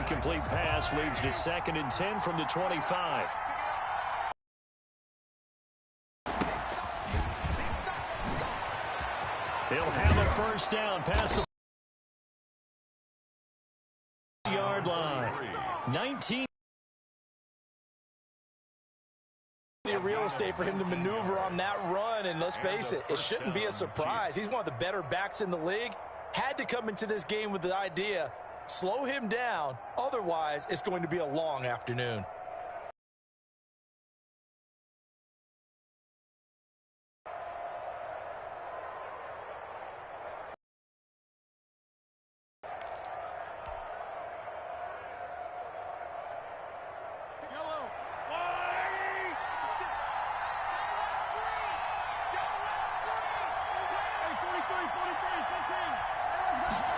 incomplete pass leads to 2nd and 10 from the 25. He'll have a first down past the yard line. 19. Real estate for him to maneuver on that run, and let's face it, it shouldn't be a surprise. He's one of the better backs in the league. Had to come into this game with the idea, slow him down, otherwise it's going to be a long afternoon.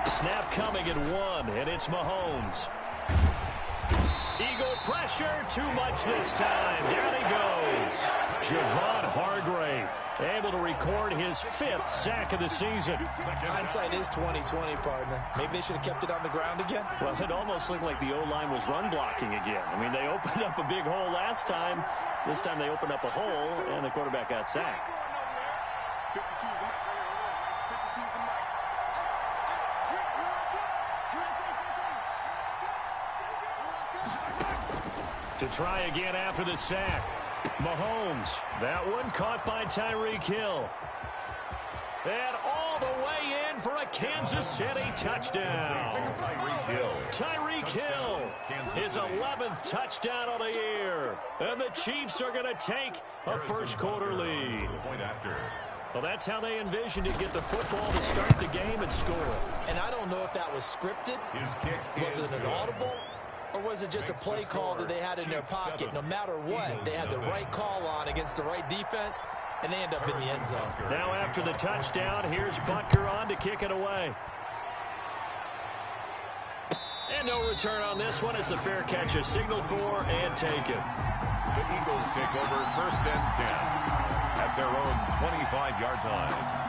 Snap coming at 1, and it's Mahomes. Eagle pressure, too much this time. Down he goes. Javon Hargrave able to record his 5th sack of the season. Hindsight is 20/20, partner. Maybe they should have kept it on the ground again. Well, it almost looked like the O-line was run blocking again. I mean, they opened up a big hole last time. This time they opened up a hole, and the quarterback got sacked. To try again after the sack. Mahomes. That one caught by Tyreek Hill. And all the way in for a Kansas City touchdown. Tyreek Hill. His 11th touchdown of the year. And the Chiefs are going to take a first-quarter lead. Well, that's how they envisioned it, get the football to start the game and score. And I don't know if that was scripted. Was it an audible? Or was it just a play call that they had in their pocket? No matter what, they had the right call on against the right defense, and they end up in the end zone. Now after the touchdown, here's Butker on to kick it away. And no return on this one as the fair catch is signaled for and taken. The Eagles take over 1st and 10 at their own 25-yard line.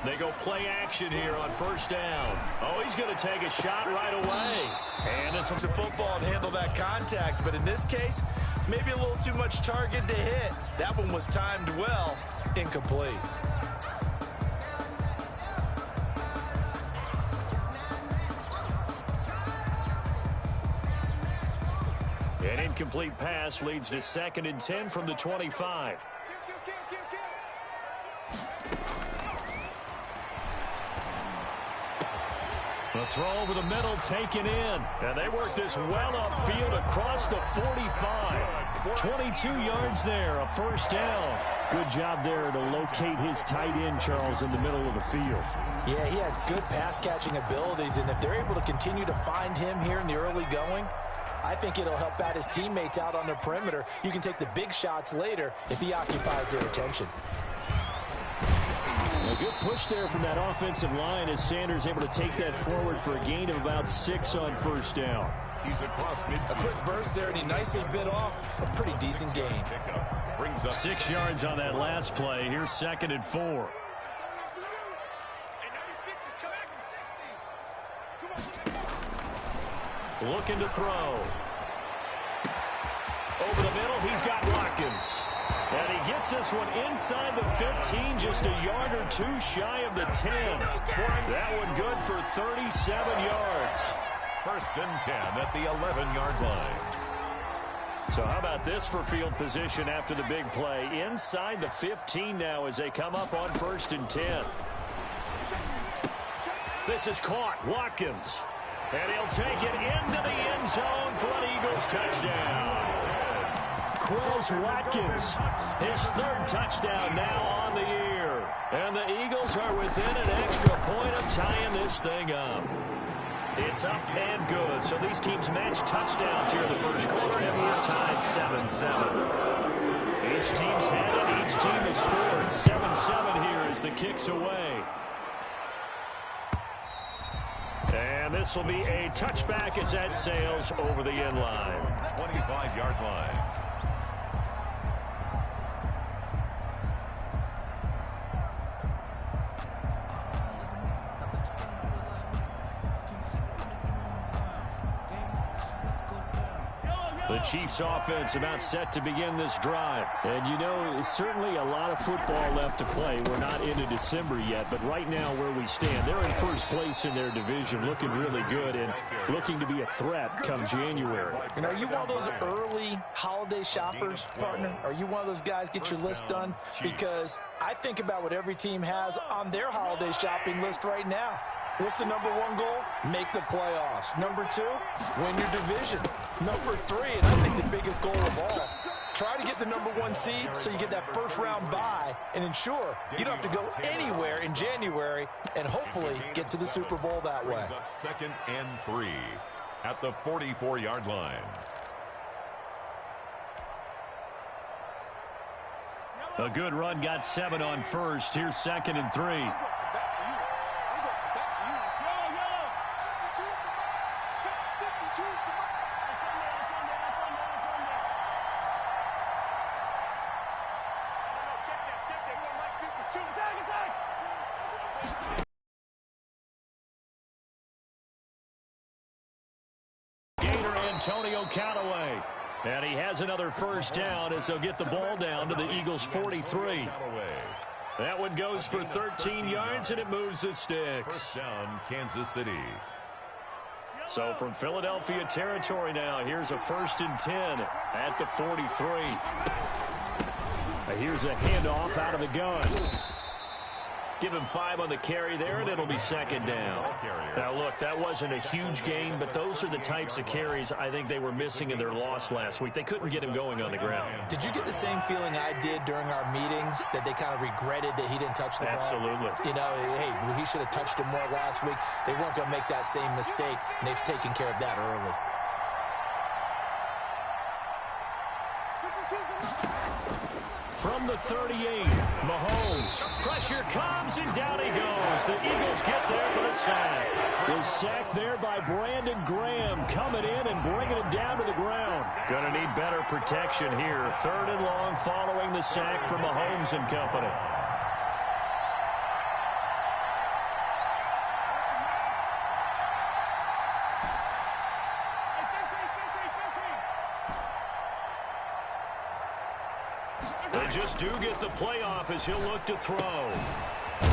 They go play action here on 1st down. Oh, he's going to take a shot right away. And it's to football and handle that contact. But in this case, maybe a little too much target to hit. That one was timed well. Incomplete. An incomplete pass leads to 2nd and 10 from the 25. The throw over the middle taken in. And they work this well upfield across the 45. 22 yards there, a 1st down. Good job there to locate his tight end, Charles, in the middle of the field. Yeah, he has good pass-catching abilities, and if they're able to continue to find him here in the early going, I think it'll help out his teammates out on the perimeter. You can take the big shots later if he occupies their attention. A good push there from that offensive line as Sanders able to take that forward for a gain of about 6 on 1st down. He's across midfield. A quick burst there, and he nicely bit off a pretty decent gain. 6 yards on that last play. Here's 2nd and 4. Looking to throw. Over the middle, he's got Watkins. And he gets this one inside the 15, just a yard or 2 shy of the 10. That one good for 37 yards. 1st and 10 at the 11-yard line. So how about this for field position after the big play? Inside the 15 now as they come up on 1st and 10. This is caught. Watkins. And he'll take it into the end zone for an Eagles touchdown. Quills Watkins, his 3rd touchdown now on the year. And the Eagles are within an extra point of tying this thing up. It's up and good. So these teams match touchdowns here in the 1st quarter, and we're tied 7-7. Each team's had it. Each team has scored. 7-7 here as the kick's away. And this will be a touchback as that sails over the end line. 25-yard line. The Chiefs offense about set to begin this drive. And you know, certainly a lot of football left to play. We're not into December yet, but right now where we stand, they're in first place in their division, looking really good and looking to be a threat come January. And are you one of those early holiday shoppers, partner? Are you one of those guys get your list done? Because I think about what every team has on their holiday shopping list right now. What's the number one goal? Make the playoffs. Number two, win your division. Number three, and I think the biggest goal of all, try to get the number one seed so you get that first round bye and ensure you don't have to go anywhere in January and hopefully get to the Super Bowl that way. Up 2nd and 3 at the 44-yard line. A good run got 7 on first. Here's 2nd and 3. And he has another first down as they'll get the ball down to the Eagles 43. That one goes for 13 yards, and it moves the sticks. First down, Kansas City. So from Philadelphia territory now, here's a 1st and 10 at the 43. Here's a handoff out of the gun. Give him 5 on the carry there, and it'll be 2nd down. Now, look, that wasn't a huge gain, but those are the types of carries I think they were missing in their loss last week. They couldn't get him going on the ground. Did you get the same feeling I did during our meetings, that they kind of regretted that he didn't touch the ball? Absolutely. You know, hey, he should have touched him more last week. They weren't going to make that same mistake, and they've taken care of that early. From the 38, Mahomes. Pressure comes, and down he goes. The Eagles get there for the sack. The sack there by Brandon Graham, coming in and bringing him down to the ground. Going to need better protection here. 3rd and long following the sack from Mahomes and company. They just do get the playoff as he'll look to throw.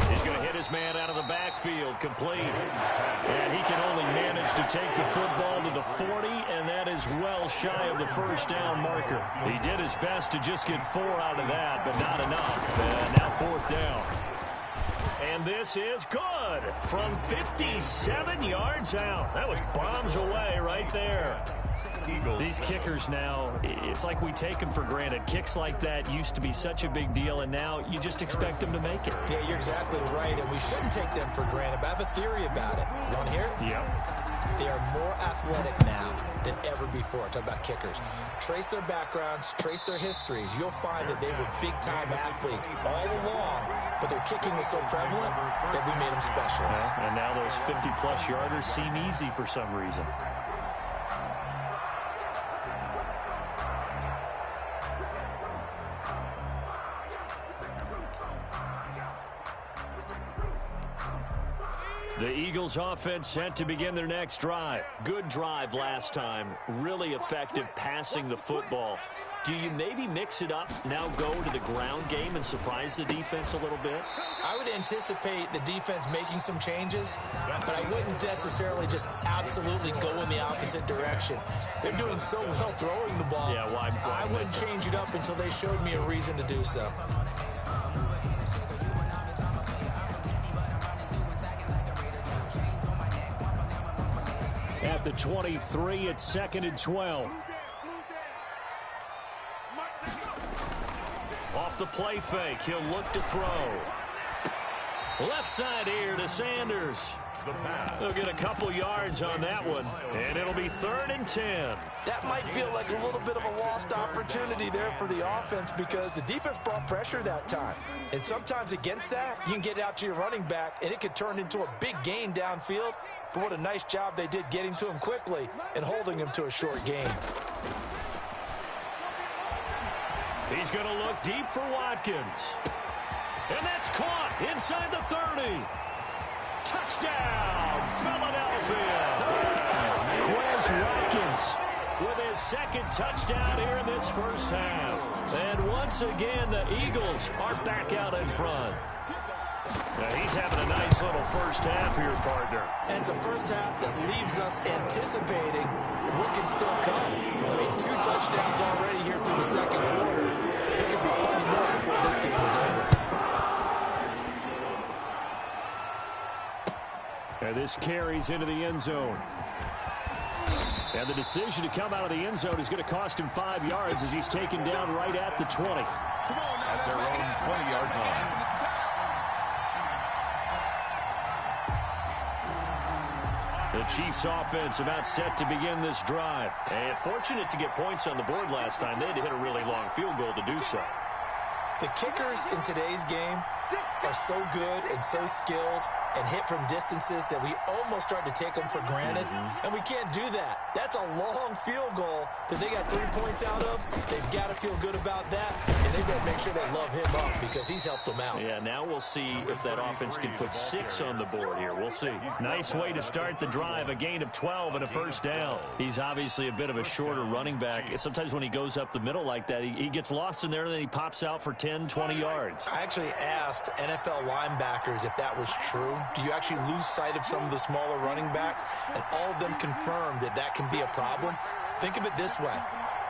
He's going to hit his man out of the backfield, complete. And he can only manage to take the football to the 40, and that is well shy of the first down marker. He did his best to just get 4 out of that, but not enough. And now 4th down. And this is good from 57 yards out. That was bombs away right there. These kickers now, it's like we take them for granted. Kicks like that used to be such a big deal, and now you just expect them to make it. Yeah, you're exactly right, and we shouldn't take them for granted, but I have a theory about it. You want to hear it? Yep. They are more athletic now than ever before. Talk about kickers. Trace their backgrounds, trace their histories. You'll find that they were big-time athletes all along, but their kicking was so prevalent that we made them specialists. Yeah, and now those 50-plus yarders seem easy for some reason. The Eagles offense set to begin their next drive. Good drive last time. Really effective passing the football. Do you maybe mix it up, now go to the ground game and surprise the defense a little bit? I would anticipate the defense making some changes, but I wouldn't necessarily just absolutely go in the opposite direction. They're doing so well throwing the ball. Yeah, well, I wouldn't change it up until they showed me a reason to do so. At the 23, it's 2nd and 12. Off the play fake, he'll look to throw. Left side here to Sanders. They'll get a couple yards on that one, and it'll be 3rd and 10. That might feel like a little bit of a lost opportunity there for the offense because the defense brought pressure that time. And sometimes against that, you can get out to your running back, and it could turn into a big gain downfield. but what a nice job they did getting to him quickly and holding him to a short gain. He's going to look deep for Watkins. And that's caught inside the 30. Touchdown, Philadelphia. Quez Watkins with his second touchdown here in this first half. And once again, the Eagles are back out in front. Now he's having a nice little first half here, partner. And it's a first half that leaves us anticipating what can still come. I mean, 2 touchdowns already here through the second quarter. There could be plenty more before this game is over. And this carries into the end zone. And the decision to come out of the end zone is going to cost him 5 yards as he's taken down right at the 20. At their own 20-yard line. The Chiefs offense about set to begin this drive. And fortunate to get points on the board last time. They had to hit a really long field goal to do so. The kickers in today's game are so good and so skilled and hit from distances that we almost start to take them for granted. And we can't do that. That's a long field goal that they got 3 points out of. They've got to feel good about that. And they better make sure they love him up because he's helped them out. Yeah, now we'll see if that offense can put 6 on the board here. We'll see. Nice way to start the drive. A gain of 12 and a first down. He's obviously a bit of a shorter running back. Sometimes when he goes up the middle like that, he gets lost in there and then he pops out for 10, 20 yards. I actually asked NFL linebackers if that was true. Do you actually lose sight of some of the smaller running backs? And all of them confirmed that that can be a problem. Think of it this way.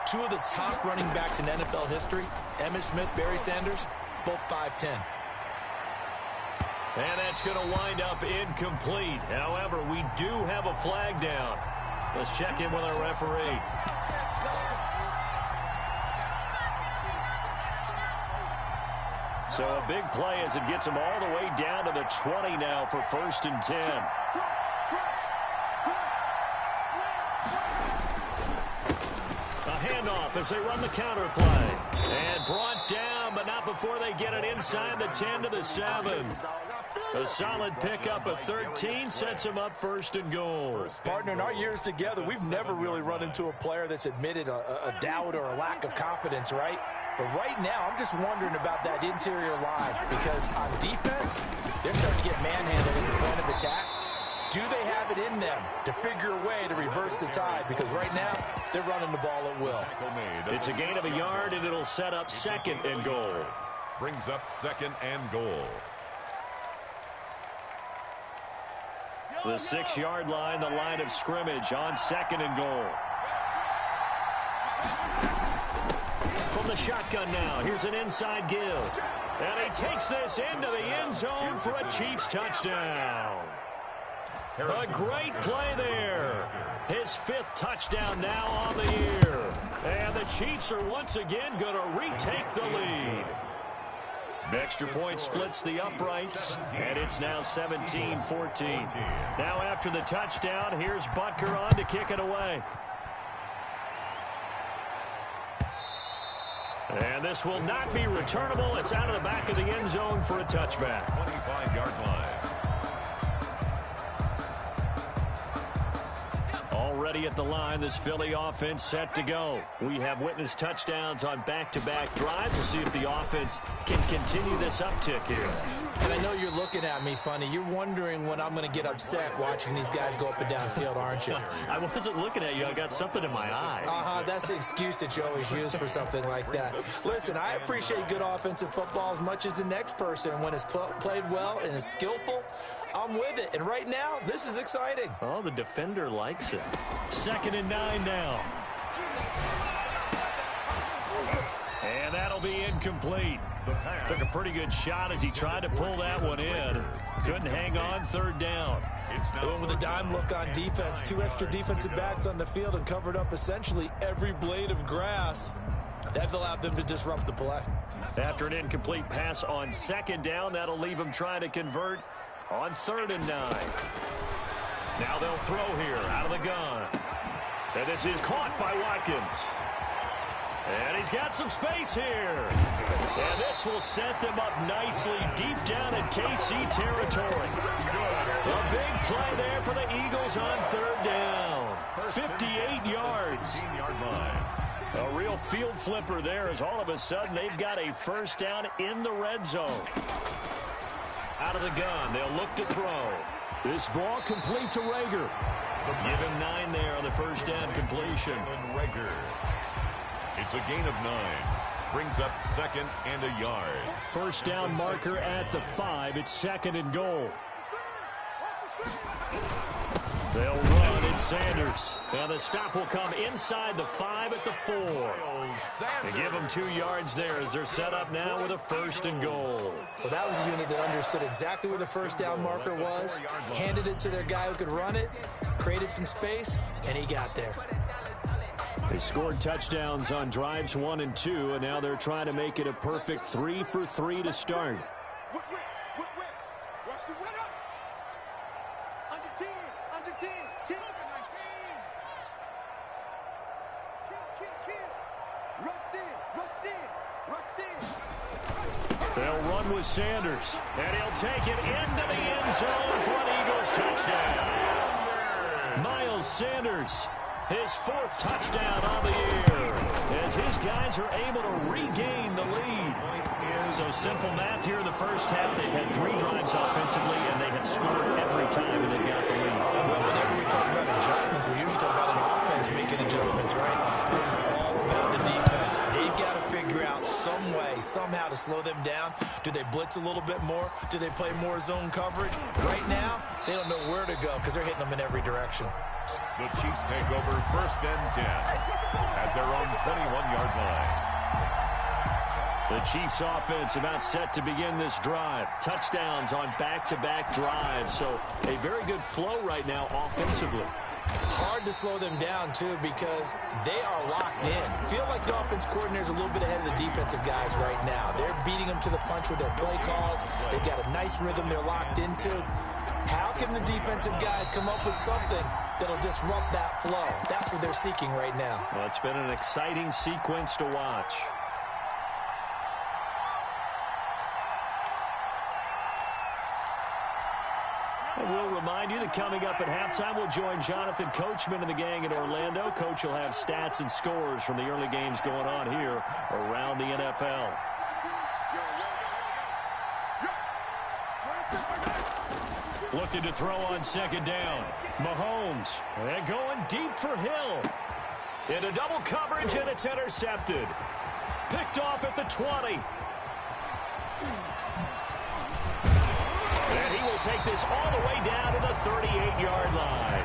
2 of the top running backs in NFL history, Emmitt Smith, Barry Sanders, both 5'10". And that's going to wind up incomplete. However, we do have a flag down. Let's check in with our referee. So a big play as it gets him all the way down to the 20 now for 1st and 10. A handoff as they run the counter play. And brought down, but not before they get it inside the 10 to the 7. A solid pickup of 13 sets him up 1st and goal. Partner, in our years together, we've never really run into a player that's admitted a doubt or a lack of confidence, right? But right now, I'm just wondering about that interior line because on defense, they're starting to get manhandled in the point of attack. Do they have it in them to figure a way to reverse the tide? Because right now, they're running the ball at will. It's a gain of a yard, and it'll set up 2nd and goal. Brings up 2nd and goal. The 6-yard line, the line of scrimmage on 2nd and goal. From the shotgun now, here's an inside give. And he takes this into the end zone for a Chiefs touchdown. A great play there. His 5th touchdown now on the year. And the Chiefs are once again going to retake the lead. The extra point splits the uprights, and it's now 17-14. Now after the touchdown, here's Butker on to kick it away. And this will not be returnable. It's out of the back of the end zone for a touchback. 25-yard line. Already at the line, this Philly offense set to go. We have witnessed touchdowns on back-to-back drives. We'll see if the offense can continue this uptick here. And I know you're looking at me funny. You're wondering when I'm going to get upset watching these guys go up and down field, aren't you? I wasn't looking at you. I got something in my eye. That's the excuse that you always use for something like that. Listen, I appreciate good offensive football as much as the next person. When it's played well and is skillful, I'm with it. And right now, this is exciting. Oh, the defender likes it. 2nd and 9 now. And that'll be incomplete. Took a pretty good shot as he tried to pull that one in. Couldn't hang on, 3rd down. They went with a dime look on defense. 2 extra defensive backs on the field and covered up essentially every blade of grass. That allowed them to disrupt the play. After an incomplete pass on 2nd down, that'll leave him trying to convert on 3rd and 9. Now they'll throw here out of the gun. And this is caught by Watkins. And he's got some space here. And this will set them up nicely deep down in KC territory. A big play there for the Eagles on third down. 58 yards. 15-yard line. A real field flipper there as all of a sudden they've got a first down in the red zone. Out of the gun, they'll look to throw. This ball complete to Rager. Give him 9 there on the first down completion. Rager. It's a gain of 9. Brings up 2nd and a yard. First down marker at the 5. It's 2nd and goal. They'll run in Sanders. Now the stop will come inside the 5 at the 4. They give them 2 yards there as they're set up now with a 1st and goal. Well, that was a unit that understood exactly where the first down marker was, handed it to their guy who could run it, created some space, and he got there. They scored touchdowns on drives 1 and 2, and now they're trying to make it a perfect 3 for 3 to start. They'll run with Sanders, and he'll take it into the end zone for an Eagles touchdown. Miles Sanders, his 4th touchdown on the year, as his guys are able to regain the lead. So simple math here in the first half. They've had 3 drives offensively, and they have scored every time, and they've got the lead. Well, whenever we talk about adjustments, we usually talk about an offense making adjustments, right? This is all about the defense. They've got to figure out some way, somehow to slow them down. Do they blitz a little bit more? Do they play more zone coverage? Right now, they don't know where to go because they're hitting them in every direction. The Chiefs take over 1st and 10 at their own 21-yard line. The Chiefs offense about set to begin this drive. Touchdowns on back-to-back drives. So a very good flow right now offensively. Hard to slow them down, too, because they are locked in. Feel like the offense coordinator's a little bit ahead of the defensive guys right now. They're beating them to the punch with their play calls. They've got a nice rhythm they're locked into. How can the defensive guys come up with something that'll disrupt that flow? That's what they're seeking right now. Well, it's been an exciting sequence to watch. And we'll remind you that coming up at halftime, we'll join Jonathan Coachman and the gang in Orlando. Coach will have stats and scores from the early games going on here around the NFL. Looking to throw on 2nd down. Mahomes, and going deep for Hill. Into double coverage, and it's intercepted. Picked off at the 20. And he will take this all the way down to the 38-yard line.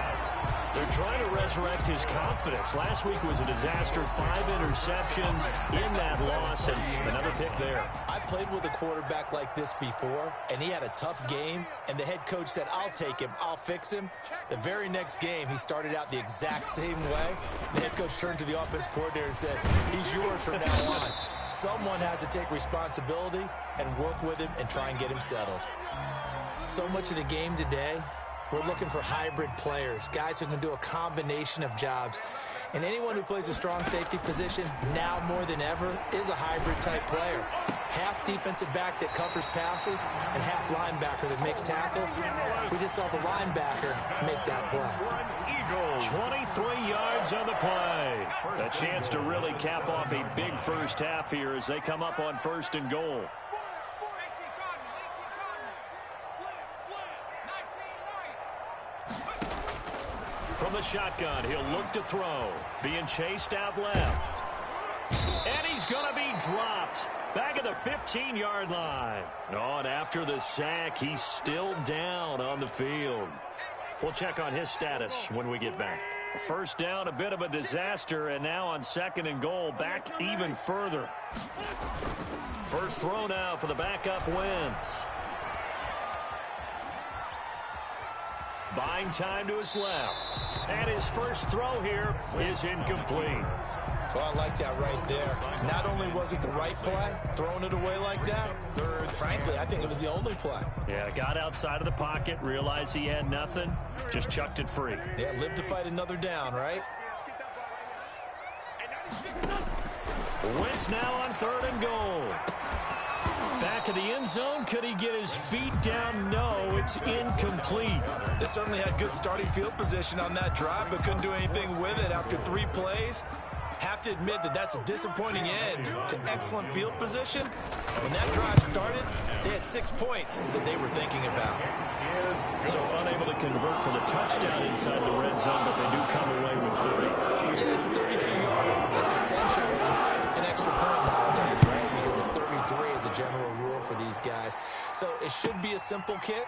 They're trying to resurrect his confidence. Last week was a disaster. 5 interceptions in that loss, and another pick there. I played with a quarterback like this before, and he had a tough game, and the head coach said, I'll take him, I'll fix him. The very next game, he started out the exact same way. The head coach turned to the offense coordinator and said, he's yours from now on. Someone has to take responsibility and work with him and try and get him settled. So much of the game today, we're looking for hybrid players, guys who can do a combination of jobs. And anyone who plays a strong safety position, now more than ever, is a hybrid-type player. Half defensive back that covers passes and half linebacker that makes tackles. We just saw the linebacker make that play. 23 yards on the play. A chance to really cap off a big first half here as they come up on 1st and goal. From the shotgun, he'll look to throw. Being chased out left. And he's going to be dropped. Back at the 15-yard line. Oh, and after the sack, he's still down on the field. We'll check on his status when we get back. First down, a bit of a disaster, and now on 2nd and goal, back even further. First throw now for the backup Wentz. Buying time to his left. And his first throw here is incomplete. Well, I like that right there. Not only was it the right play, throwing it away like that, frankly, I think it was the only play. Yeah, got outside of the pocket, realized he had nothing, just chucked it free. Yeah, live to fight another down, right? Wentz now on 3rd and goal. Back of the end zone. Could he get his feet down? No, it's incomplete. They certainly had good starting field position on that drive, but couldn't do anything with it after 3 plays. Have to admit that that's a disappointing end to excellent field position. When that drive started, they had 6 points that they were thinking about. So unable to convert for the touchdown inside the red zone, but they do come away with 30. Yeah, it's 32-yarder. That's essentially an extra point nowadays, right? Because it's 33 as a general rule for these guys. So it should be a simple kick.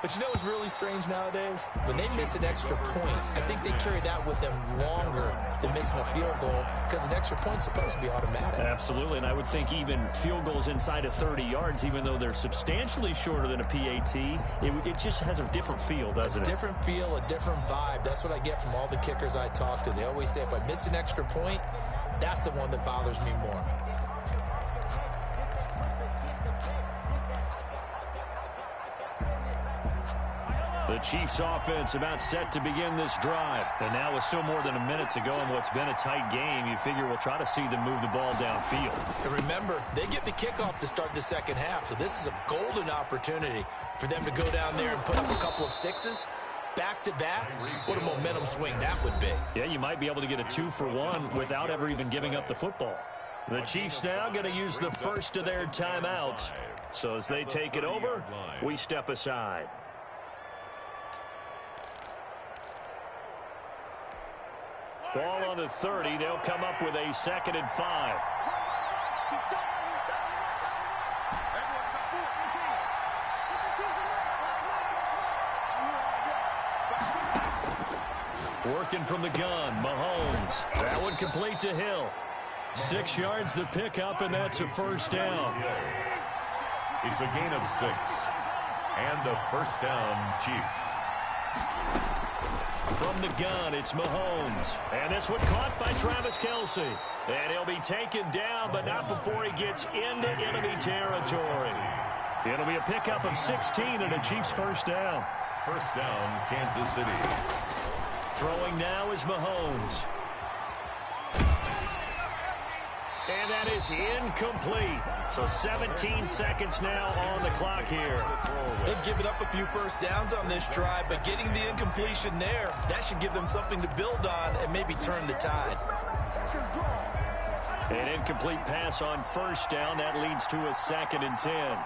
But you know what's really strange nowadays? When they miss an extra point, I think they carry that with them longer than missing a field goal because an extra point's supposed to be automatic. Absolutely, and I would think even field goals inside of 30 yards, even though they're substantially shorter than a PAT, it just has a different feel, doesn't it? A different feel, a different vibe. That's what I get from all the kickers I talk to. They always say if I miss an extra point, that's the one that bothers me more. The Chiefs offense about set to begin this drive. And now with still more than a minute to go in what's been a tight game, you figure we'll try to see them move the ball downfield. And remember, they get the kickoff to start the second half, so this is a golden opportunity for them to go down there and put up a couple of 6s. Back-to-back, what a momentum swing that would be. Yeah, you might be able to get a 2-for-1 without ever even giving up the football. The Chiefs now going to use the first of their timeouts. So as they take it over, we step aside. Ball on the 30. They'll come up with a 2nd and 5. Working from the gun, Mahomes. That one complete to Hill. 6 yards the pickup, and that's a first down. It's a gain of 6. And a first down, Chiefs. From the gun, it's Mahomes. And this one caught by Travis Kelce. And he'll be taken down, but not before he gets into enemy territory. It'll be a pickup of 16 and a Chiefs first down. First down, Kansas City. Throwing now is Mahomes. And that is incomplete. So 17 seconds now on the clock here. They've given up a few first downs on this drive, but getting the incompletion there, that should give them something to build on and maybe turn the tide. An incomplete pass on first down. That leads to a 2nd and 10.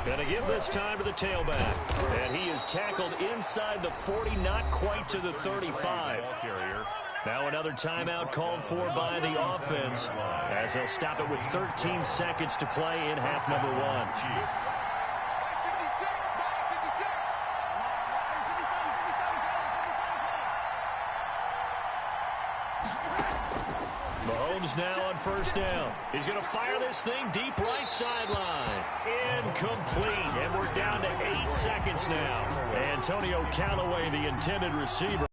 Going to give this time to the tailback. And he is tackled inside the 40, not quite to the 35. Now another timeout called for by the offense as they'll stop it with 13 seconds to play in half number 1. Mahomes now on first down. He's going to fire this thing deep right sideline. Incomplete. And we're down to 8 seconds now. Antonio Callaway, the intended receiver.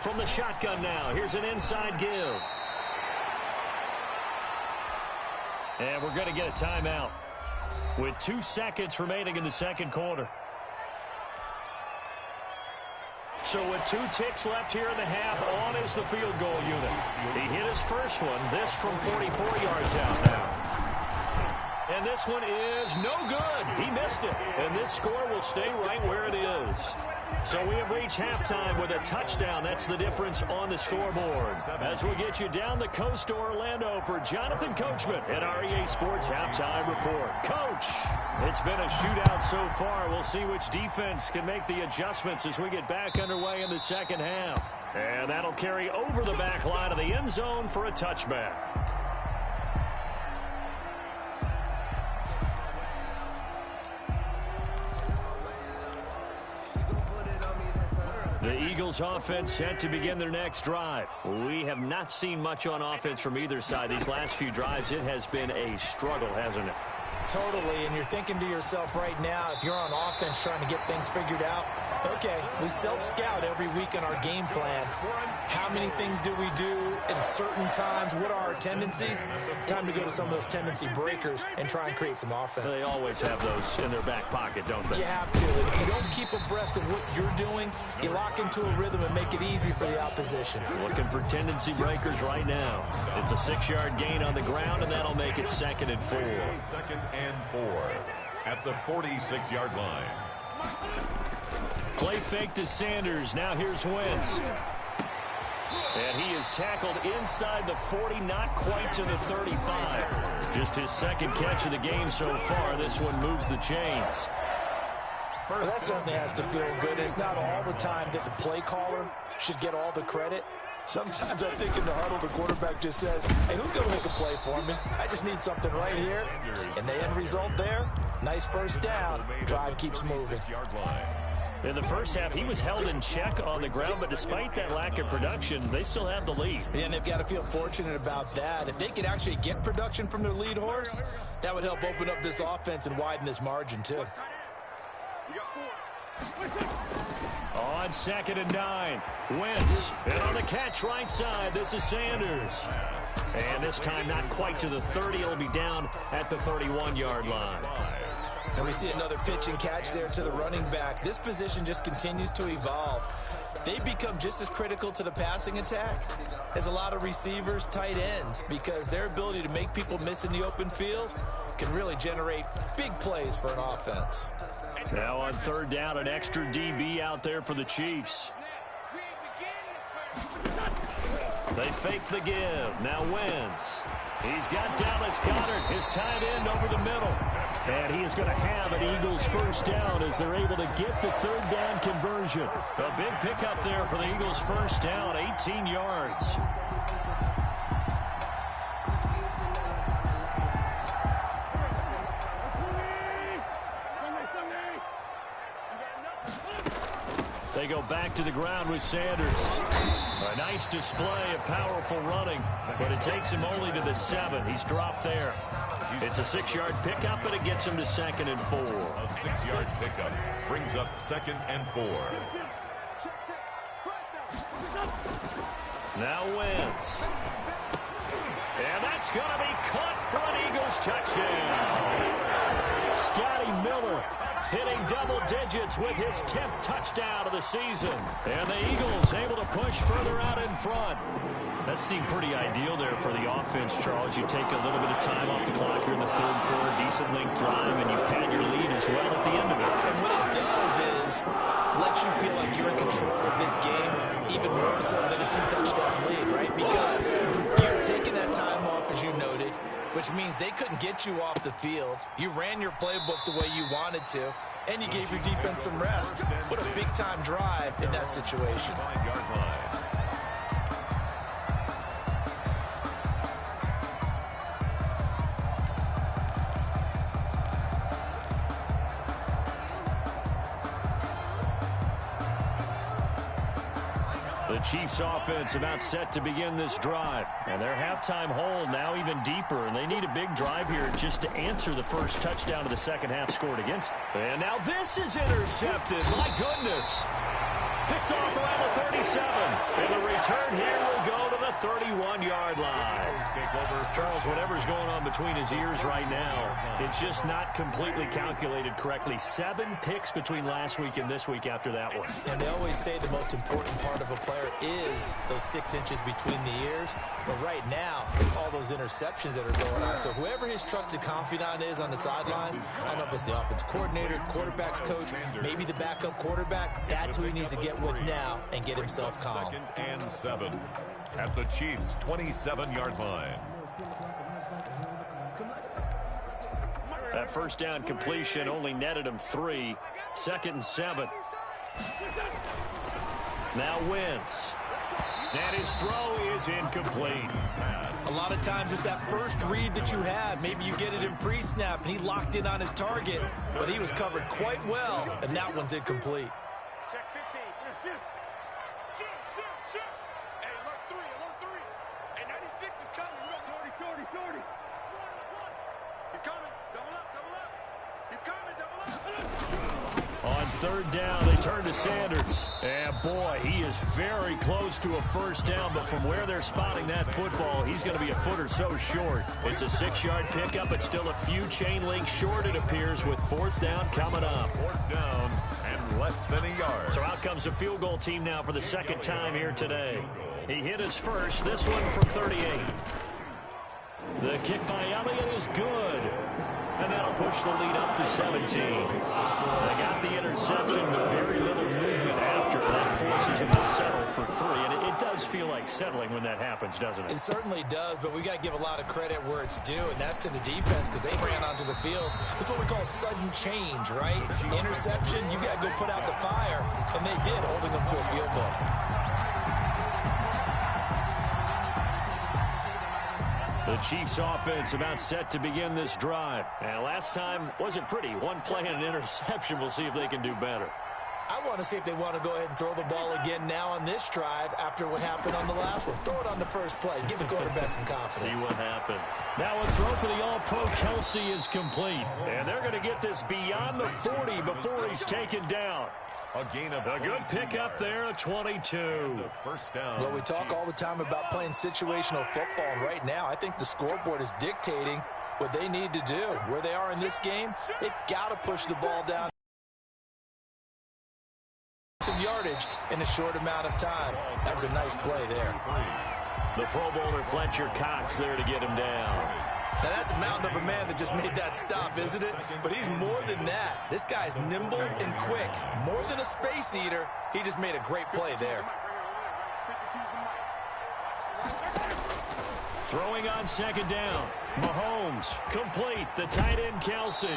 From the shotgun now, here's an inside give. And we're going to get a timeout with 2 seconds remaining in the second quarter. So with 2 ticks left here in the half, on is the field goal unit. He hit his first one, this from 44 yards out now. And this one is no good. He missed it. And this score will stay right where it is. So we have reached halftime with a touchdown. That's the difference on the scoreboard. As we get you down the coast to Orlando for Jonathan Coachman at our EA Sports Halftime Report. Coach, it's been a shootout so far. We'll see which defense can make the adjustments as we get back underway in the second half. And that'll carry over the back line of the end zone for a touchback. The Eagles offense set to begin their next drive. We have not seen much on offense from either side. These last few drives, it has been a struggle, hasn't it? Totally, and you're thinking to yourself right now, if you're on offense trying to get things figured out, okay, we self-scout every week in our game plan. How many things do we do at certain times? What are our tendencies? Time to go to some of those tendency breakers and try and create some offense. They always have those in their back pocket, don't they? You have to, and if you don't keep abreast of what you're doing, you lock into a rhythm and make it easy for the opposition. Looking for tendency breakers right now. It's a 6-yard gain on the ground, and that'll make it 2nd and 4. 2nd and 4 at the 46-yard line. Play fake to Sanders. Now here's Wentz. And he is tackled inside the 40, not quite to the 35. Just his 2nd catch of the game so far. This one moves the chains. Well, that certainly has to feel good. It's not all the time that the play caller should get all the credit. Sometimes I think in the huddle, the quarterback just says, hey, who's going to make a play for me? I just need something right here. And the end result there, nice first down. Drive keeps moving. In the first half, he was held in check on the ground, but despite that lack of production, they still have the lead. And they've got to feel fortunate about that. If they could actually get production from their lead horse, that would help open up this offense and widen this margin, too. On 2nd and 9, Wentz. And on the catch right side, this is Sanders. And this time not quite to the 30. He'll be down at the 31-yard line. And we see another pitch and catch there to the running back. This position just continues to evolve. They become just as critical to the passing attack as a lot of receivers, tight ends, because their ability to make people miss in the open field can really generate big plays for an offense. Now on 3rd down, an extra DB out there for the Chiefs. They fake the give. Now Wentz. He's got Dallas Goedert, his tight end, over the middle. And he is going to have an Eagles first down as they're able to get the 3rd down conversion. A big pickup there for the Eagles first down, 18 yards. They go back to the ground with Sanders. A nice display of powerful running, but it takes him only to the 7. He's dropped there. It's a 6-yard pickup, but it gets him to 2nd and 4. A 6-yard pickup brings up 2nd and 4. Now Wentz. And that's going to be caught for an Eagles touchdown. Scotty Miller hitting double digits with his 10th touchdown of the season. And the Eagles able to push further out in front. That seemed pretty ideal there for the offense, Charles. You take a little bit of time off the clock here in the 3rd quarter, decent length drive, and you pad your lead as well at the end of it. And what it does is let you feel like you're in control of this game, even more so than a 2-touchdown lead, right? Because you've taken that time off, as you noted, which means they couldn't get you off the field. You ran your playbook the way you wanted to, and you gave your defense some rest. What a big-time drive in that situation. 9-yard line. The Chiefs offense about set to begin this drive. And their halftime hold now even deeper. And they need a big drive here just to answer the first touchdown of the 2nd half scored against them. And now this is intercepted. My goodness. Picked off around the 37. And the return here will go to the 31-yard line. Charles, whatever's going on between his ears right now, it's just not completely calculated correctly. 7 picks between last week and this week after that one. And they always say the most important part of a player is those 6 inches between the ears. But right now, it's all those interceptions that are going on. So whoever his trusted confidant is on the sidelines, I don't know if it's the offense coordinator, the quarterback's coach, maybe the backup quarterback, that's who he needs to get with now and get himself calm. 2nd and 7 at the Chiefs' 27-yard line. That first down completion only netted him 3. 2nd and 7. Now Wentz. And his throw is incomplete. A lot of times it's that first read that you have. Maybe you get it in pre-snap, and he locked in on his target, but he was covered quite well, and that one's incomplete. third down. They turn to Sanders. And, boy, he is very close to a first down, but from where they're spotting that football, he's going to be a foot or so short. It's a 6-yard pickup, but still a few chain links short, it appears, with fourth down coming up. Fourth down and less than a yard. So out comes the field goal team now for the second time here today. He hit his first, this one from 38. The kick by Elliott is good. And that'll push the lead up to 17. They got the interception, but very little movement after. That forces them to settle for 3. And it does feel like settling when that happens, doesn't it? It certainly does, but we got to give a lot of credit where it's due, and that's to the defense because they ran onto the field. It's what we call sudden change, right? Interception, you got to go put out the fire, and they did, holding them to a field goal. The Chiefs offense about set to begin this drive. And last time wasn't pretty. One play and an interception. We'll see if they can do better. I want to see if they want to go ahead and throw the ball again now on this drive after what happened on the last one. Throw it on the first play. Give the quarterback some confidence. See what happens. Now a throw for the All-Pro Kelsey is complete. And they're going to get this beyond the 40 before he's taken down. A gain of a good pickup there, a 22. First down. Well, we talk all the time about playing situational football, and right now I think the scoreboard is dictating what they need to do. Where they are in this game, they've got to push the ball down some yardage in a short amount of time. That was a nice play there. The Pro Bowler Fletcher Cox there to get him down. Now, that's a mountain of a man that just made that stop, isn't it? But he's more than that. This guy's nimble and quick. More than a space eater, he just made a great play there. Throwing on second down. Mahomes, complete. The tight end, Kelsey.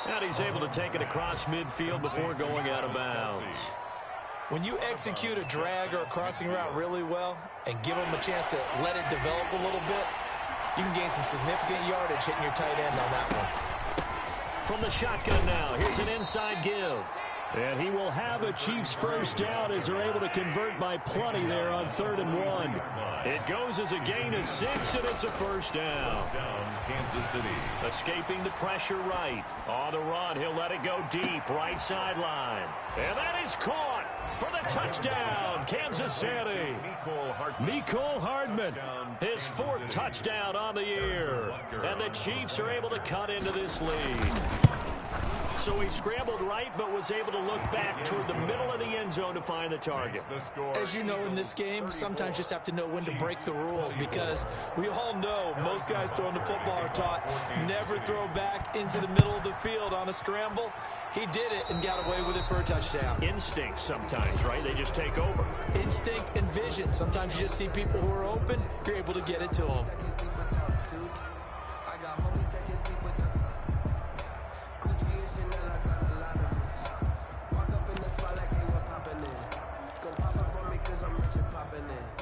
And he's able to take it across midfield before going out of bounds. When you execute a drag or a crossing route really well and give them a chance to let it develop a little bit, you can gain some significant yardage hitting your tight end on that one. From the shotgun now, here's an inside give. And he will have a Chiefs first down as they're able to convert by plenty there on 3rd and 1. It goes as a gain of 6, and it's a first down. Kansas City. Escaping the pressure right. On the run, he'll let it go deep, right sideline. And that is caught for the touchdown, Kansas City. Mecole Hardman, his 4th touchdown on the year. And the Chiefs are able to cut into this lead. So he scrambled right, but was able to look back toward the middle of the end zone to find the target. As you know, in this game, sometimes you just have to know when to break the rules because we all know most guys throwing the football are taught never throw back into the middle of the field on a scramble. He did it and got away with it for a touchdown. Instinct sometimes, right? They just take over. Instinct and vision. Sometimes you just see people who are open, you're able to get it to them.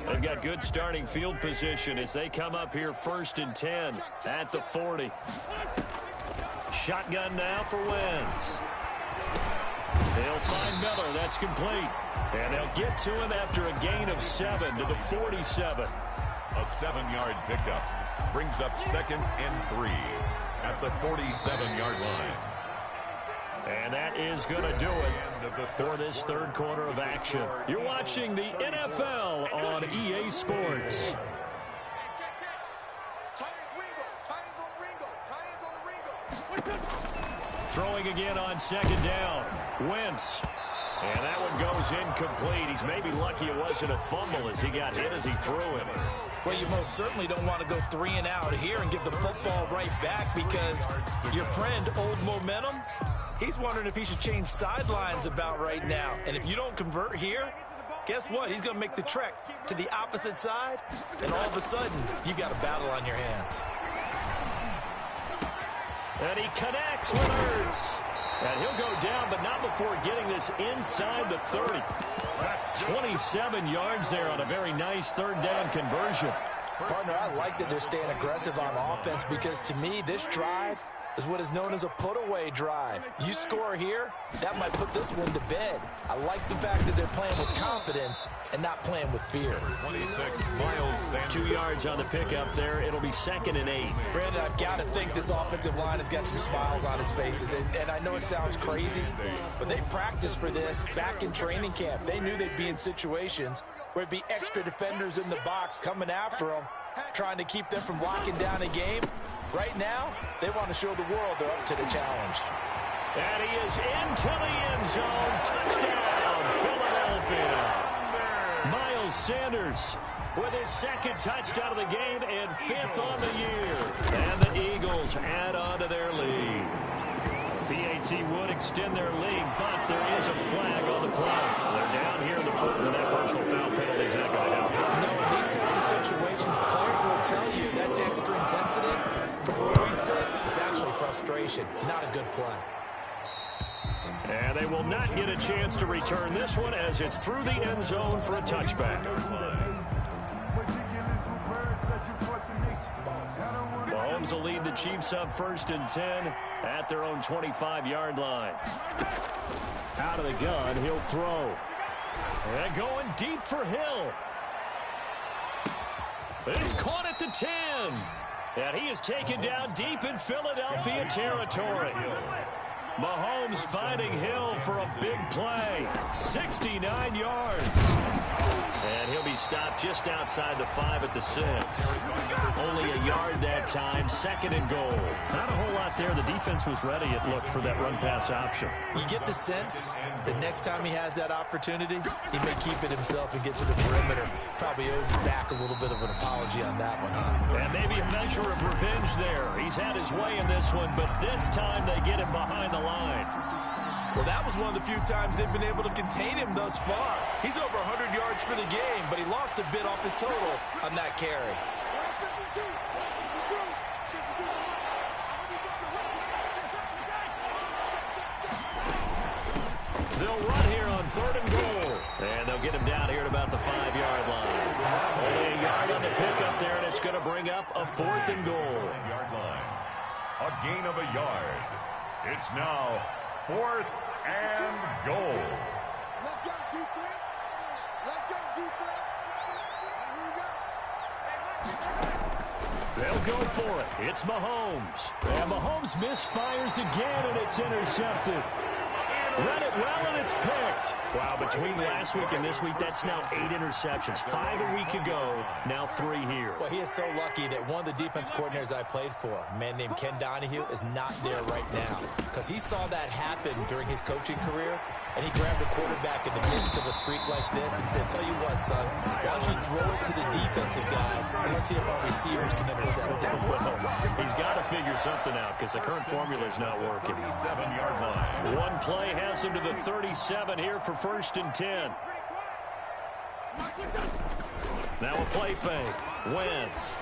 They've got good starting field position as they come up here 1st and 10 at the 40. Shotgun now for Wentz. They'll find Miller. That's complete. And they'll get to him after a gain of 7 to the 47. A 7-yard pickup brings up 2nd and 3 at the 47-yard line. And that is going to do it for this 3rd quarter of action. You're watching the NFL on EA Sports. Throwing again on 2nd down. Wentz. And that one goes incomplete. He's maybe lucky it wasn't a fumble as he got hit as he threw it. Well, you most certainly don't want to go 3 and out here and give the football right back because your friend, Old Momentum, he's wondering if he should change sidelines about right now. And if you don't convert here, guess what? He's going to make the trek to the opposite side, and all of a sudden, you got a battle on your hands. And he connects with Ertz. And he'll go down, but not before getting this inside the 30. 27 yards there on a very nice 3rd down conversion. Partner, I like that they're staying aggressive on offense because, to me, this drive is what is known as a put-away drive. You score here, that might put this one to bed. I like the fact that they're playing with confidence and not playing with fear. 26, Miles Sanders. 2 yards on the pickup there. It'll be 2nd and 8. Brandon, I've got to think this offensive line has got some smiles on its faces. And I know it sounds crazy, but they practiced for this back in training camp. They knew they'd be in situations where it'd be extra defenders in the box coming after them, trying to keep them from locking down a game. Right now, they want to show the world they're up to the challenge. And he is into the end zone. Touchdown, Philadelphia. Miles Sanders with his 2nd touchdown of the game and 5th on the year. And the Eagles add on to their lead. PAT would extend their lead, but there is a flag on the play. They're down here in the 4th, and that personal foul penalty is not going to help. No, in these types of situations, players will tell you that's extra intensity. From where we sit, it's actually frustration, not a good play. And they will not get a chance to return this one as it's through the end zone for a touchback. Mahomes will lead the Chiefs up 1st and 10 at their own 25-yard line. Out of the gun, he'll throw. And going deep for Hill. He's caught at the 10. And he is taken down deep in Philadelphia territory. Mahomes finding Hill for a big play. 69 yards. And he'll be stopped just outside the 5 at the 6. Only a yard that time, 2nd and goal. Not a whole lot there. The defense was ready, it looked, for that run-pass option. You get the sense that next time he has that opportunity, he may keep it himself and get to the perimeter. Probably owes his back a little bit of an apology on that one, huh? And maybe a measure of revenge there. He's had his way in this one, but this time they get him behind the line. Well, that was one of the few times they've been able to contain him thus far. He's over 100 yards for the game, but he lost a bit off his total on that carry. They'll run here on 3rd and goal. And they'll get him down here at about the 5-yard line. Only a yard on the pickup there, and it's going to bring up a 4th and goal. Yard line. A gain of a yard. It's now 4th and goal. Let's go, defense. Let's go, defense. Here we go. They'll go for it. It's Mahomes. And Mahomes misfires again, and it's intercepted. Read it well, and it's picked. Wow, between last week and this week, that's now 8 interceptions. 5 a week ago, now 3 here. Well, he is so lucky that one of the defense coordinators I played for, a man named Ken Donahue, is not there right now. Because he saw that happen during his coaching career, and he grabbed a quarterback in the midst of a streak like this and said, tell you what, son, why don't you throw it to the defensive guys, and let's see if our receivers can intercept it. Well, he's got to figure something out because the current formula is not working. 7-yard line. One play has him to the 37 here for 1st and 10. Now a play fake. Wentz.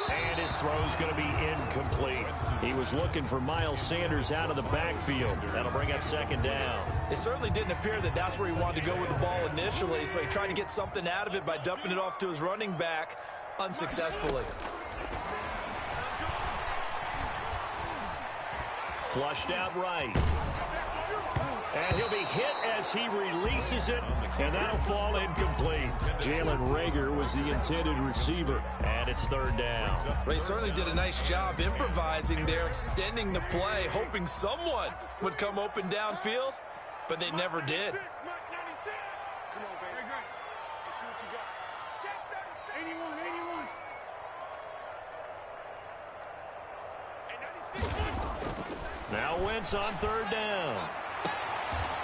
And his throw's going to be incomplete. He was looking for Miles Sanders out of the backfield. That'll bring up 2nd down. It certainly didn't appear that that's where he wanted to go with the ball initially, so he tried to get something out of it by dumping it off to his running back unsuccessfully. Flushed out right. And he'll be hit as he releases it, and that'll fall incomplete. Jalen Reagor was the intended receiver, and it's 3rd down. They certainly did a nice job improvising there, extending the play, hoping someone would come open downfield, but they never did. Now Wentz on 3rd down.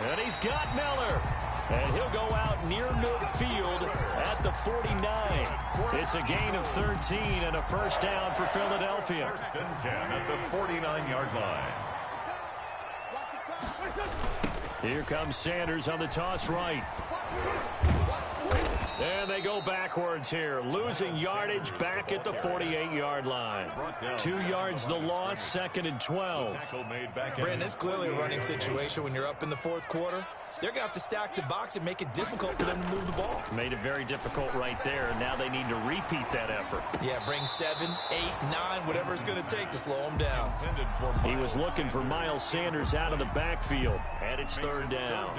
And he's got Miller. And he'll go out near midfield at the 49. It's a gain of 13 and a 1st down for Philadelphia. 1st and 10 at the 49-yard line. Here comes Sanders on the toss right. And they go backwards here, losing yardage back at the 48-yard line. 2 yards the loss, 2nd and 12. Brandon, it's clearly a running situation when you're up in the 4th quarter. they're going to have to stack the box and make it difficult for them to move the ball. Made it very difficult right there. Now they need to repeat that effort. Yeah, bring 7, 8, 9, whatever it's going to take to slow them down. He was looking for Miles Sanders out of the backfield, and it's third down.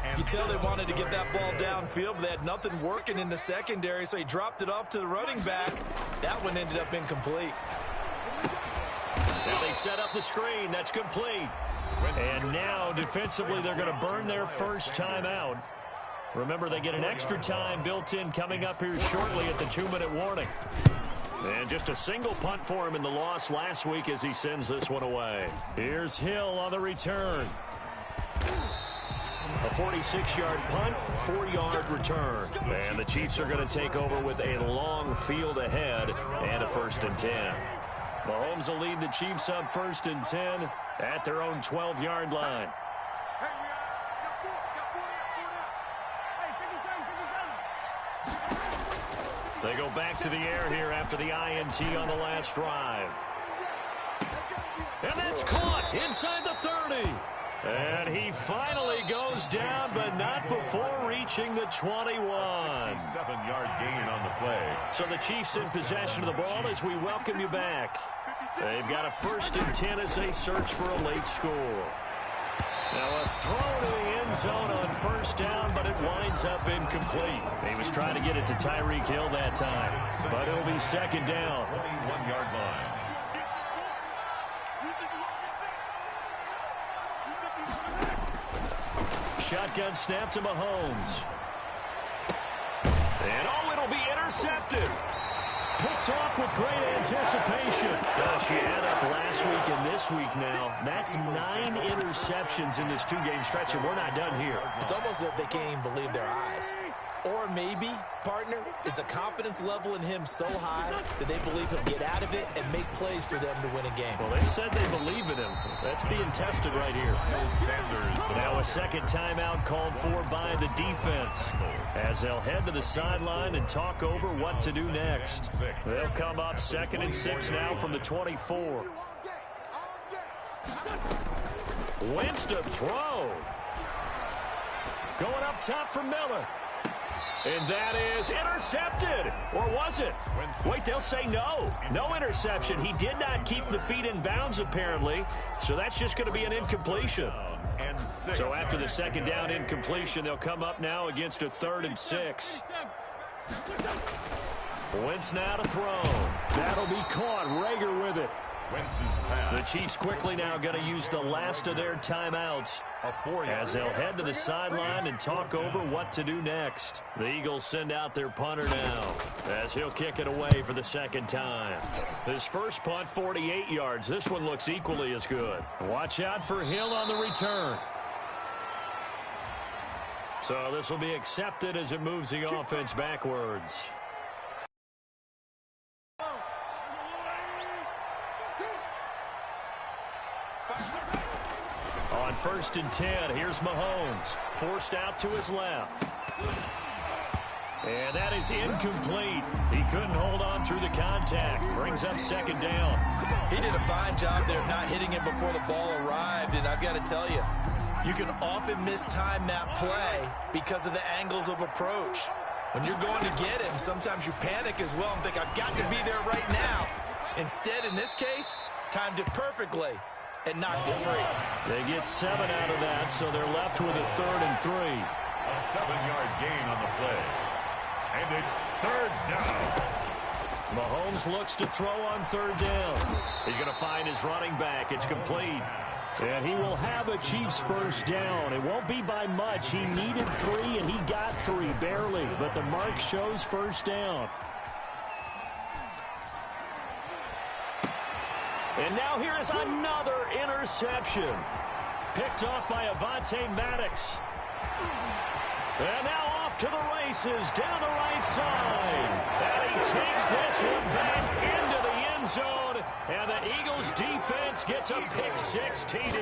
You can tell they wanted to get that ball downfield, but they had nothing working in the secondary, so he dropped it off to the running back. That one ended up incomplete. Now they set up the screen. That's complete. And now, defensively, they're going to burn their first timeout. Remember, they get an extra time built in coming up here shortly at the 2-minute warning. And just a single punt for him in the loss last week as he sends this one away. Here's Hill on the return. A 46-yard punt, 4-yard return. And the Chiefs are going to take over with a long field ahead and a 1st and 10. Mahomes will lead the Chiefs up 1st and 10 at their own 12-yard line. They go back to the air here after the INT on the last drive. And that's caught inside the 30. And he finally goes down, but not before reaching the 21. 7-yard gain on the play. So the Chiefs in possession of the ball as we welcome you back. They've got a 1st and 10 as they search for a late score. Now a throw to the end zone on 1st down, but it winds up incomplete. He was trying to get it to Tyreek Hill that time, but it'll be 2nd down. 21-yard line. Shotgun snap to Mahomes. And it'll be intercepted. Picked off with great anticipation. Gosh, you add up last week and this week now. That's 9 interceptions in this 2-game stretch, and we're not done here. It's almost as if they can't even believe their eyes. Or maybe, partner, is the confidence level in him so high that they believe he'll get out of it and make plays for them to win a game. Well, they said they believe in him. That's being tested right here. Now a 2nd timeout called for by the defense as they'll head to the sideline and talk over what to do next. They'll come up 2nd and 6 now from the 24. Wentz to throw. Going up top for Miller. And that is intercepted. Or was it? Wait, they'll say no. No interception. He did not keep the feet in bounds, apparently. So that's just going to be an incompletion. So after the 2nd down incompletion, they'll come up now against a 3rd and 6. Wentz now to throw. That'll be caught. Rager with it. The Chiefs quickly now going to use the last of their timeouts as they'll head to the sideline and talk over what to do next. The Eagles send out their punter now as he'll kick it away for the 2nd time. His first punt, 48 yards. This one looks equally as good. Watch out for Hill on the return. So this will be accepted as it moves the offense backwards. On 1st and 10, here's Mahomes. Forced out to his left. And that is incomplete. He couldn't hold on through the contact. Brings up 2nd down. He did a fine job there not hitting him before the ball arrived. And I've got to tell you, you can often mistime that play because of the angles of approach. When you're going to get him, sometimes you panic as well and think, I've got to be there right now. Instead, in this case, timed it perfectly and knocked it free. They get 7 out of that, so they're left with a 3rd and 3. A 7-yard gain on the play. And it's 3rd down. Mahomes looks to throw on 3rd down. He's going to find his running back. It's complete. And he will have a Chiefs first down. It won't be by much. He needed 3, and he got 3, barely. But the mark shows first down. And now here is another interception. Picked off by Avonte Maddox. And now off to the races down the right side. And he takes this one back into the end zone. And the Eagles defense gets a pick-6 TD.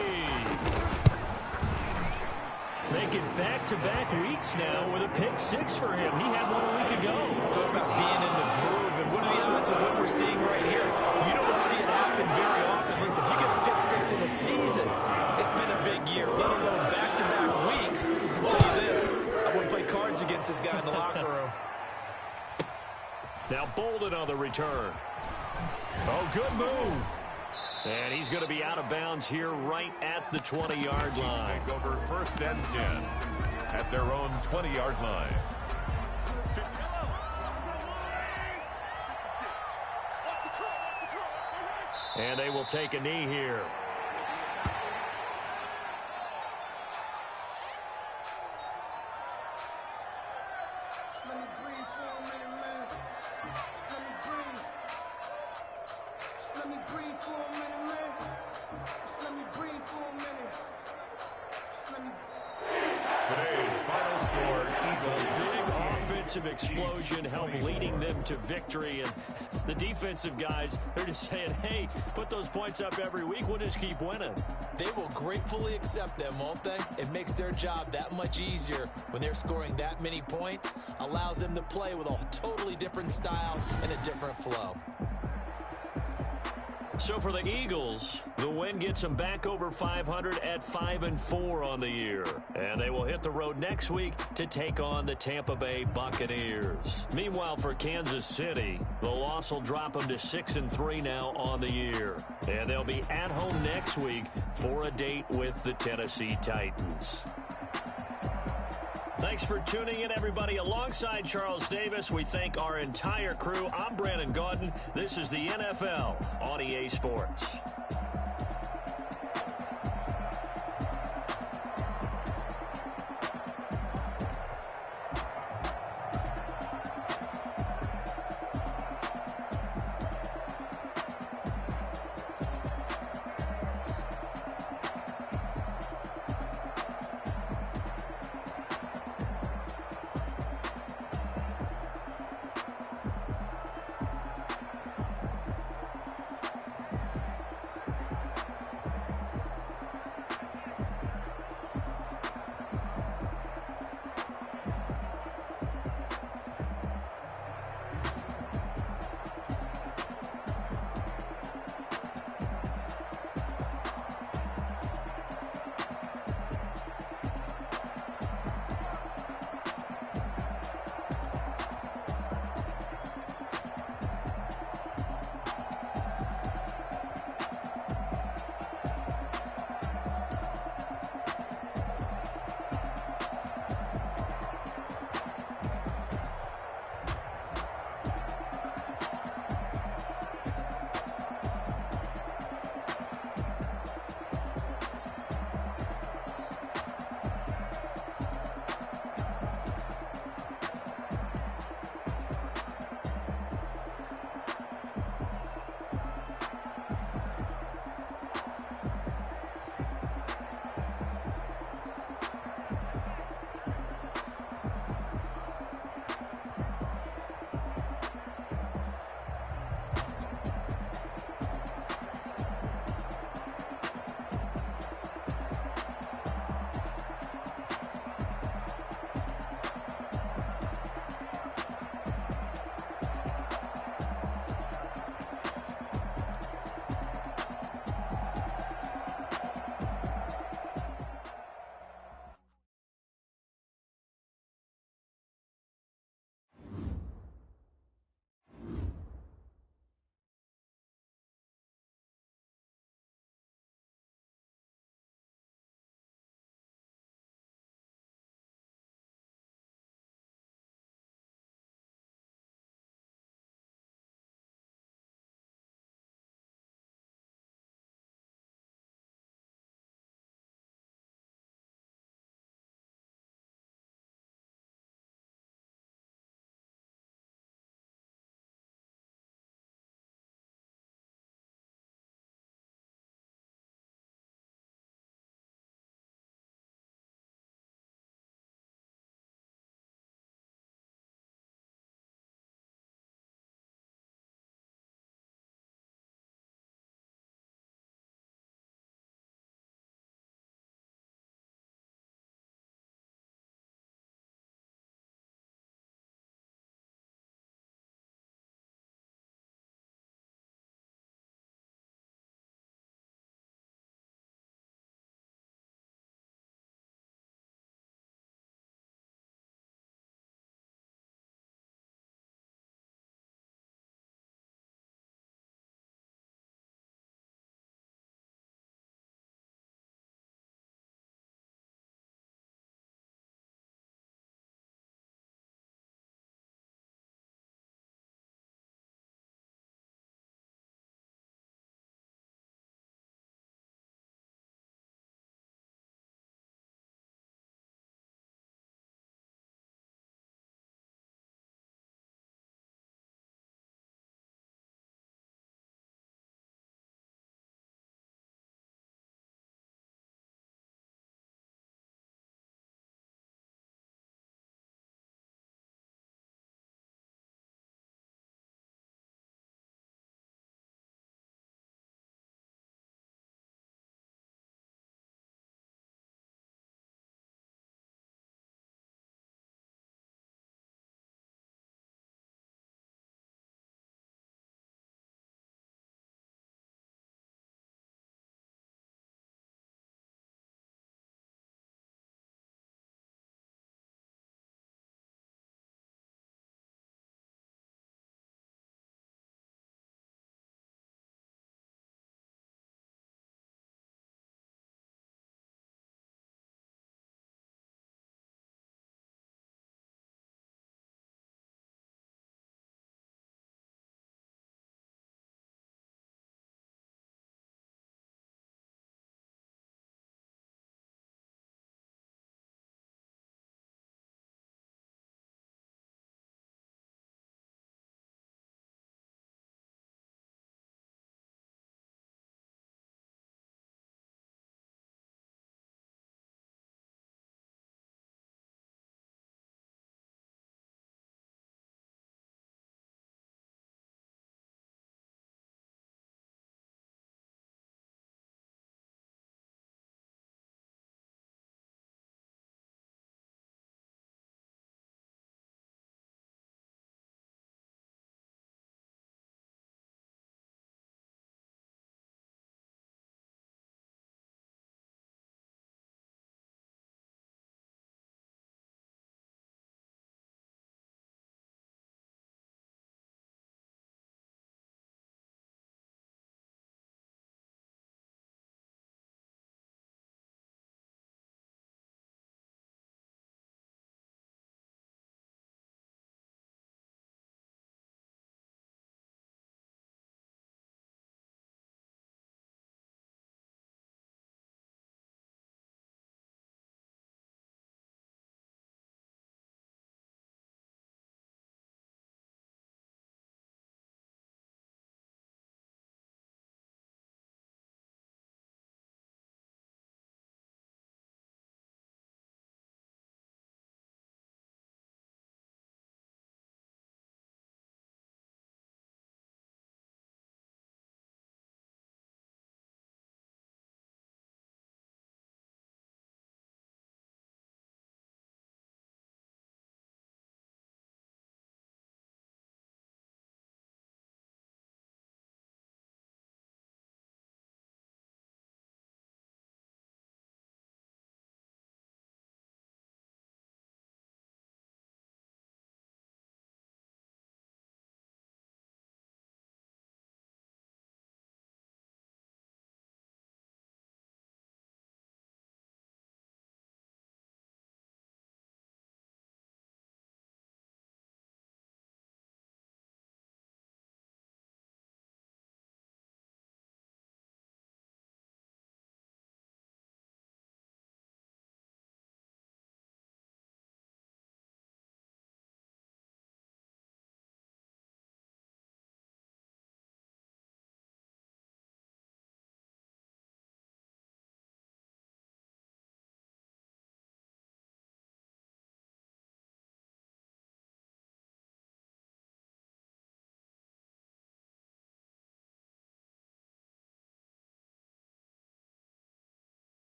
Making back-to-back weeks now with a pick-6 for him. He had one a week ago. Talk about being in the groove and what are the odds of what we're seeing right here? You don't see it happen very often. Listen, if you get a pick six in a season, it's been a big year, let alone back-to-back weeks. I'll tell you this, I wouldn't play cards against this guy in the locker room. Now Bolden on the return. Oh, good move. And he's going to be out of bounds here right at the 20-yard line. Take over 1st and 10 at their own 20-yard line. And they will take a knee here. Today's final score, Eagles. Big offensive explosion helped leading them to victory. And the defensive guys, they're just saying, hey, put those points up every week. We'll just keep winning. They will gratefully accept them, won't they? It makes their job that much easier when they're scoring that many points. Allows them to play with a totally different style and a different flow. So for the Eagles, the win gets them back over 500 at 5-4 on the year. And they will hit the road next week to take on the Tampa Bay Buccaneers. Meanwhile, for Kansas City, the loss will drop them to 6-3 now on the year. And they'll be at home next week for a date with the Tennessee Titans. Thanks for tuning in, everybody. Alongside Charles Davis, we thank our entire crew. I'm Brandon Gaudin. This is the NFL on EA Sports.